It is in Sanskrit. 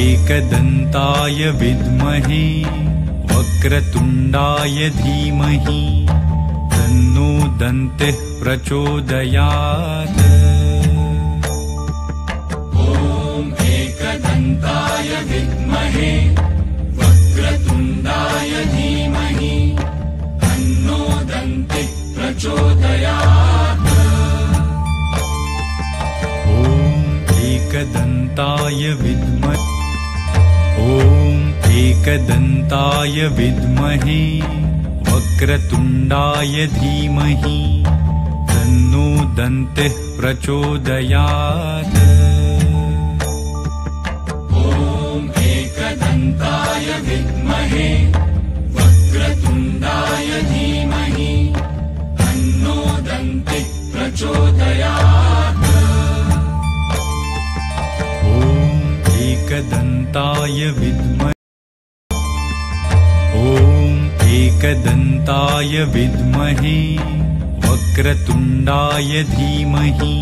एकदन्ताय विद्महे वक्रतुण्डाय धीमहि तन्नो दन्तिः प्रचोदयात्। ॐ एकदन्ताय विद्महे वक्रतुण्डाय धीमहि तन्नो दन्तिः प्रचोदयात्। एकदन्ताय विद्महे ॐ एकदन्ताय विद्महे वक्रतुण्डाय धीमहि तन्नो दन्तिः प्रचोदयात्। ॐ एकदन्ताय विद्महे वक्रतुण्डाय धीमहि तन्नो दन्तिः प्रचोदयात्। एकदन्ताय विद्महे ॐ एकदन्ताय विद्महे वक्रतुण्डाय धीमहि